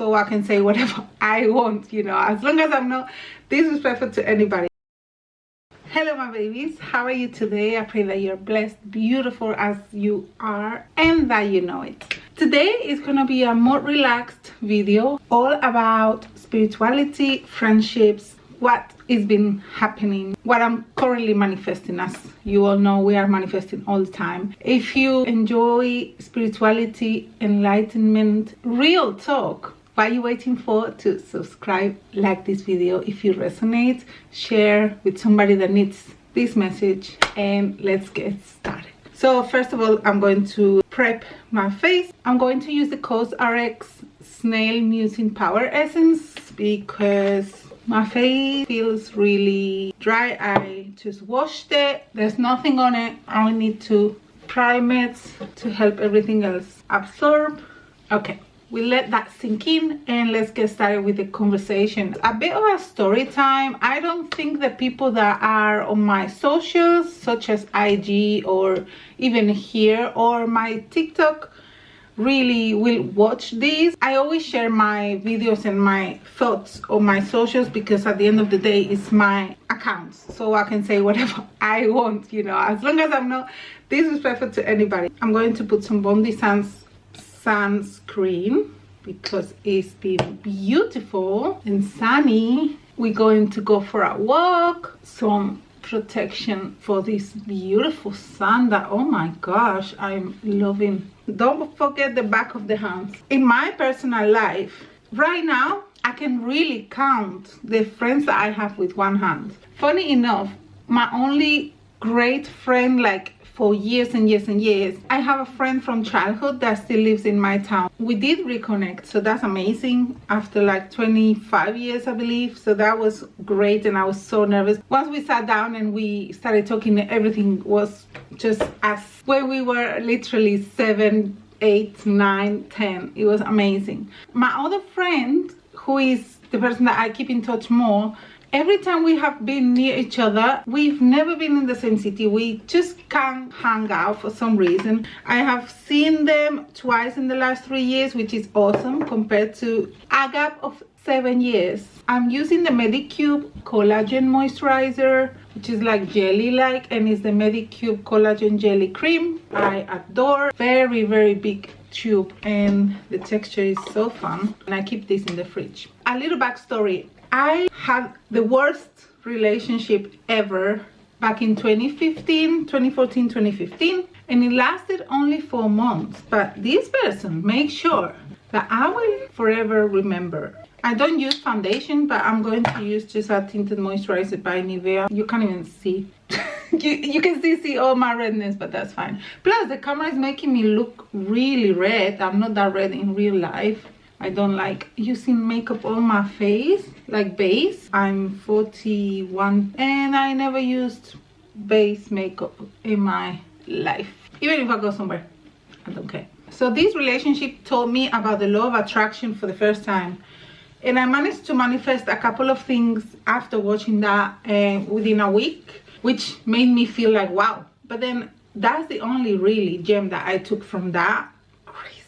so I can say whatever I want, you know, as long as I'm not disrespectful to anybody. Hello my babies, how are you today? I pray that you're blessed, beautiful as you are, and that you know it. Today is gonna be a more relaxed video all about spirituality, friendships, what is been happening, what I'm currently manifesting. As you all know, we are manifesting all the time. If you enjoy spirituality, enlightenment, real talk, what are you waiting for? To subscribe, like this video if you resonate, share with somebody that needs this message, and let's get started. So first of all, I'm going to prep my face. I'm going to use the COSRX Snail Musing Power Essence because my face feels really dry. I just washed it. There's nothing on it. I only need to prime it to help everything else absorb. Okay, we'll let that sink in and let's get started with the conversation. A bit of a story time. I don't think the people that are on my socials, such as IG or even here or my TikTok, really will watch these. I always share my videos and my thoughts on my socials because at the end of the day it's my account, so I can say whatever I want, you know, as long as I'm not disrespectful to anybody. I'm going to put some Bondi sunscreen because it's been beautiful and sunny. We're going to go for a walk, some protection for this beautiful sun that, oh my gosh, I'm loving. Don't forget the back of the hands. In my personal life right now, I can really count the friends that I have with one hand. Funny enough, my only great friend, like for years and years and years, I have a friend from childhood that still lives in my town. We did reconnect, so that's amazing, after like 25 years I believe. So that was great, and I was so nervous. Once we sat down and we started talking, everything was just as when we were literally 7, 8, 9, 10. It was amazing. My other friend, who is the person that I keep in touch more, every time we have been near each other, we've never been in the same city. We just can't hang out for some reason. I have seen them twice in the last 3 years, which is awesome compared to a gap of 7 years. I'm using the Medicube collagen moisturizer, which is like jelly-like, and it's the Medicube collagen jelly cream. I adore. Very, very big tube, and the texture is so fun. And I keep this in the fridge. A little backstory. I had the worst relationship ever back in 2014, 2015, and it lasted only 4 months. But this person makes sure that I will forever remember. I don't use foundation, but I'm going to use just a tinted moisturizer by Nivea. You can't even see. you can see all my redness, but that's fine. Plus, the camera is making me look really red. I'm not that red in real life. I don't like using makeup on my face, like base. I'm 41 and I never used base makeup in my life. Even if I go somewhere, I don't care. So this relationship taught me about the law of attraction for the first time. And I managed to manifest a couple of things after watching that within a week, which made me feel like, wow. But then that's the only really gem that I took from that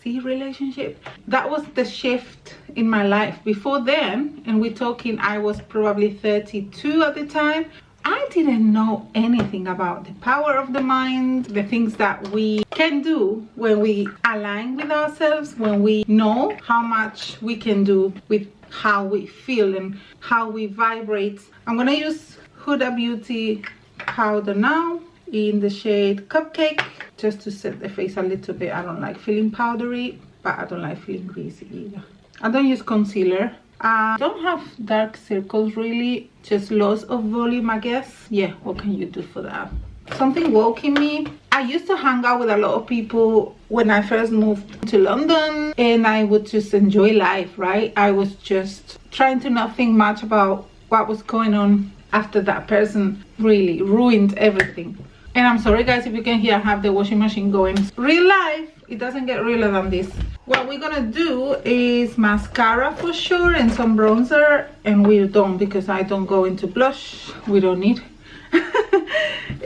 relationship. That was the shift in my life. Before then, and we're talking, I was probably 32 at the time, I didn't know anything about the power of the mind, the things that we can do when we align with ourselves, when we know how much we can do with how we feel and how we vibrate. I'm gonna use Huda Beauty powder now in the shade Cupcake, just to set the face a little bit. I don't like feeling powdery, but I don't like feeling greasy either. I don't use concealer. I don't have dark circles really, just loss of volume, I guess. Yeah, what can you do for that? Something woke in me. I used to hang out with a lot of people when I first moved to London, and I would just enjoy life, right? I was just trying to not think much about what was going on after that person really ruined everything. And I'm sorry guys if you can hear I have the washing machine going. Real life, it doesn't get realer than this. What we're gonna do is mascara for sure and some bronzer, and we're done because I don't go into blush. We don't need.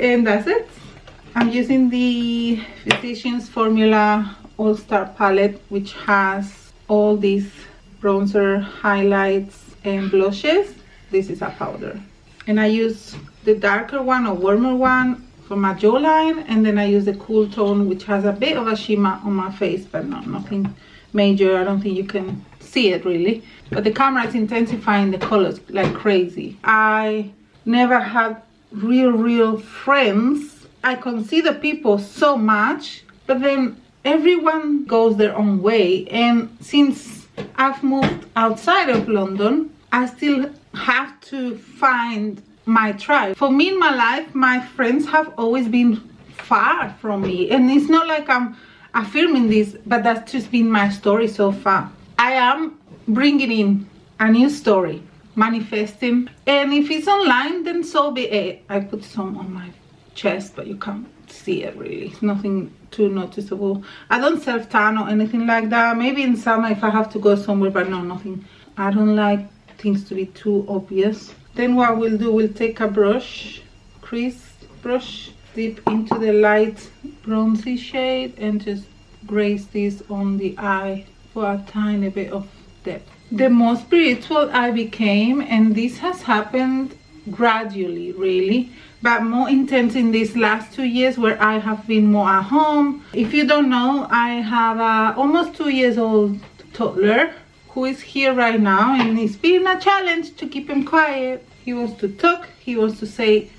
And that's it. I'm using the Physicians Formula All-Star palette, which has all these bronzer, highlights, and blushes. This is a powder. And I use the darker one or warmer one for my jawline, and then I use the cool tone, which has a bit of a shimmer on my face, but nothing major. I don't think you can see it really, but the camera is intensifying the colors like crazy. I never had real friends. I consider people so much, but then everyone goes their own way, and since I've moved outside of London, I still have to find my tribe. For me in my life, my friends have always been far from me, and it's not like I'm affirming this, but that's just been my story so far. I am bringing in a new story, manifesting, and if it's online, then so be it. I put some on my chest, but you can't see it really. It's nothing too noticeable. I don't self-tan or anything like that. Maybe in summer if I have to go somewhere, but no, nothing. I don't like things to be too obvious. Then what we'll do, we'll take a brush, crease brush, dip into the light bronzy shade, and just graze this on the eye for a tiny bit of depth. The more spiritual I became, and this has happened gradually really, but more intense in these last 2 years where I have been more at home. If you don't know, I have a almost 2 years old toddler who is here right now, and it's been a challenge to keep him quiet. He wants to talk, he wants to say,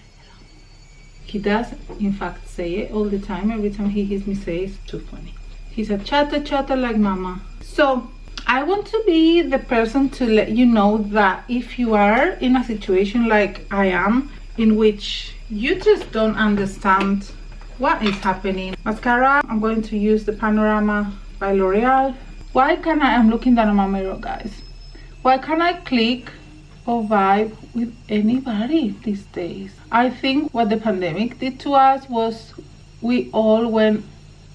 he does in fact say it all the time. Every time he hears me say it, it's too funny. He's a chatter like mama. So I want to be the person to let you know that if you are in a situation like I am, in which you just don't understand what is happening. Mascara, I'm going to use the Panorama by L'Oreal. Why can't I'm looking down on my mirror, guys. Why can't I click or vibe with anybody these days? I think what the pandemic did to us was we all went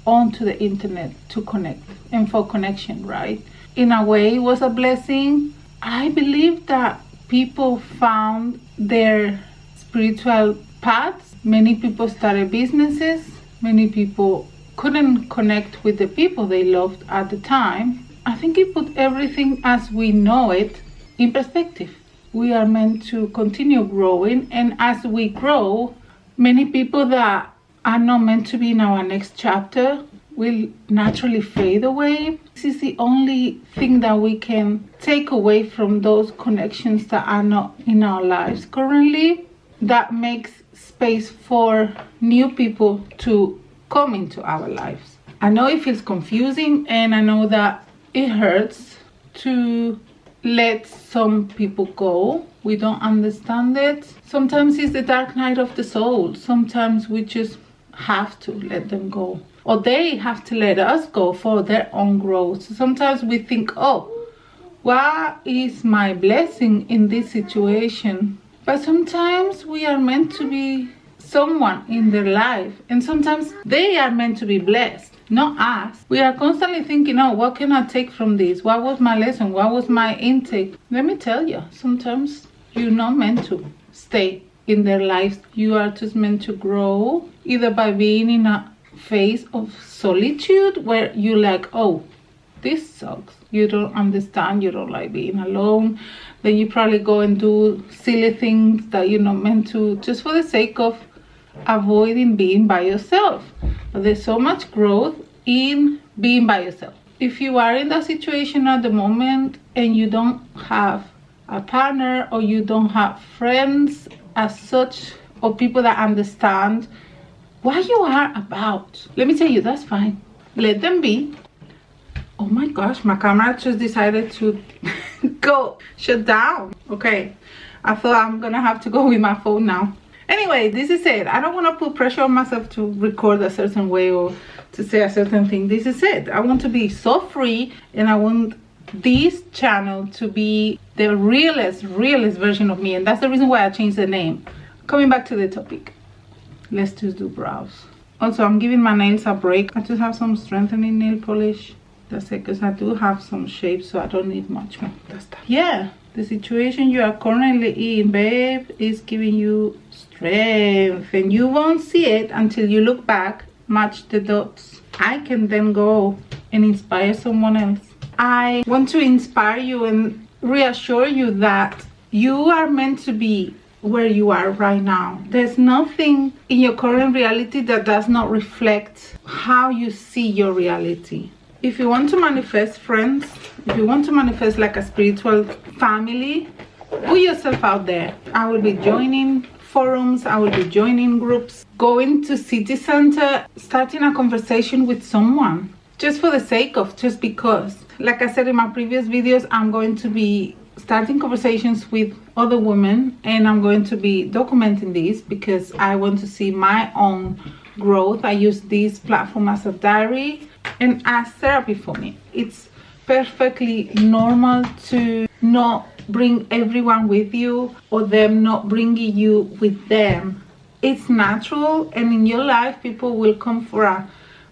onto the internet to connect and for connection, right? In a way, it was a blessing. I believe that people found their spiritual paths. Many people started businesses. Many people couldn't connect with the people they loved at the time. I think it put everything as we know it in perspective. We are meant to continue growing, and as we grow, many people that are not meant to be in our next chapter will naturally fade away. This is the only thing that we can take away from those connections that are not in our lives currently, that makes space for new people to come into our lives. I know it feels confusing, and I know that it hurts to let some people go. We don't understand it. Sometimes it's the dark night of the soul. Sometimes we just have to let them go, or they have to let us go for their own growth. Sometimes we think, oh, what is my blessing in this situation? But sometimes we are meant to be someone in their life, and sometimes they are meant to be blessed, not us. We are constantly thinking, oh, what can I take from this? What was my lesson? What was my intake? Let me tell you, sometimes you're not meant to stay in their lives. You are just meant to grow, either by being in a phase of solitude where you're like, oh, this sucks. You don't understand. You don't like being alone. Then you probably go and do silly things that you're not meant to, just for the sake of avoiding being by yourself. But there's so much growth in being by yourself. If you are in that situation at the moment and you don't have a partner, or you don't have friends as such, or people that understand what you are about, let me tell you, that's fine. Let them be. Oh my gosh, my camera just decided to go shut down. Okay, I thought I'm gonna have to go with my phone now. Anyway, this is it. I don't want to put pressure on myself to record a certain way or to say a certain thing. This is it. I want to be so free, and I want this channel to be the realest version of me, and that's the reason why I changed the name. Coming back to the topic, let's just do brows. Also, I'm giving my nails a break. I just have some strengthening nail polish. That's it, because I do have some shapes, so I don't need much more. That's that. Yeah, the situation you are currently in, babe, is giving you strength, and you won't see it until you look back, match the dots. I can then go and inspire someone else. I want to inspire you and reassure you that you are meant to be where you are right now. There's nothing in your current reality that does not reflect how you see your reality. If you want to manifest friends, if you want to manifest like a spiritual family, put yourself out there. I will be joining forums, I will be joining groups, going to city center, starting a conversation with someone, just for the sake of, just because. Like I said in my previous videos, I'm going to be starting conversations with other women, and I'm going to be documenting this because I want to see my own growth. I use this platform as a diary and as therapy for me. It's perfectly normal to not bring everyone with you, or them not bringing you with them. It's natural, and in your life people will come for a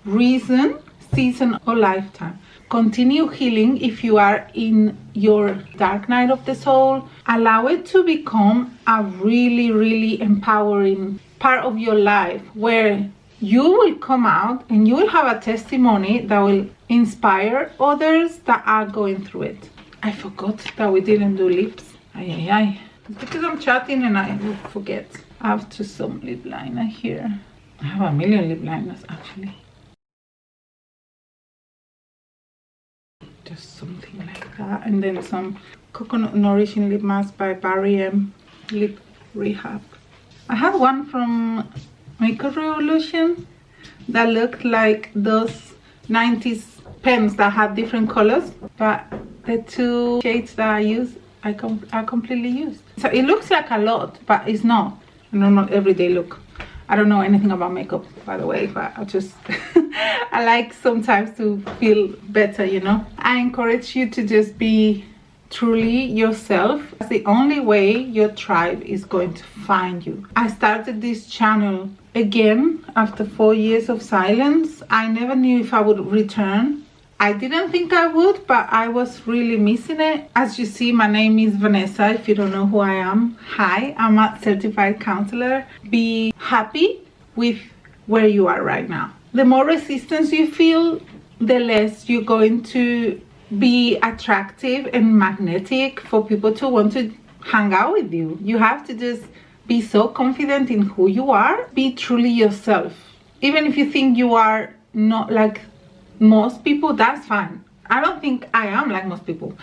reason, season, or lifetime. Continue healing if you are in your dark night of the soul. Allow it to become a really empowering part of your life, where you will come out and you will have a testimony that will inspire others that are going through it. I forgot that we didn't do lips. It's because I'm chatting and I will forget. I have to some lip liner here. I have a million lip liners actually. Just something like that, and then some coconut nourishing lip mask by GRWM lip rehab. I had one from Makeup Revolution that looked like those 90s pens that had different colors, but the two shades that I use I completely used. So it looks like a lot, but it's not a normal everyday look. I don't know anything about makeup, by the way, but I just I like sometimes to feel better, you know. I encourage you to just be truly yourself. That's the only way your tribe is going to find you. I started this channel again after 4 years of silence. I never knew if I would return. I didn't think I would, but I was really missing it. As you see, my name is Vanessa. If you don't know who I am, hi, I'm a certified counselor. Be happy with where you are right now. The more resistance you feel, the less you're going to be attractive and magnetic for people to want to hang out with you. You have to just be so confident in who you are. Be truly yourself. Even if you think you are not like most people, that's fine. I don't think I am like most people,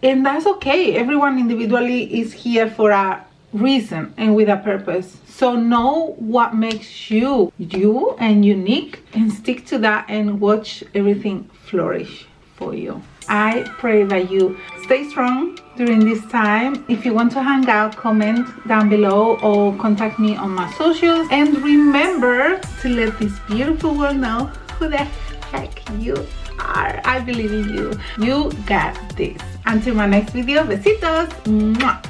and that's okay. Everyone individually is here for a reason and with a purpose. So know what makes you you and unique, and stick to that and watch everything flourish for you. I pray that you stay strong during this time. If you want to hang out, comment down below or contact me on my socials, and remember to let this beautiful world know who the heck you are. I believe in you. You got this. Until my next video, besitos. Mwah.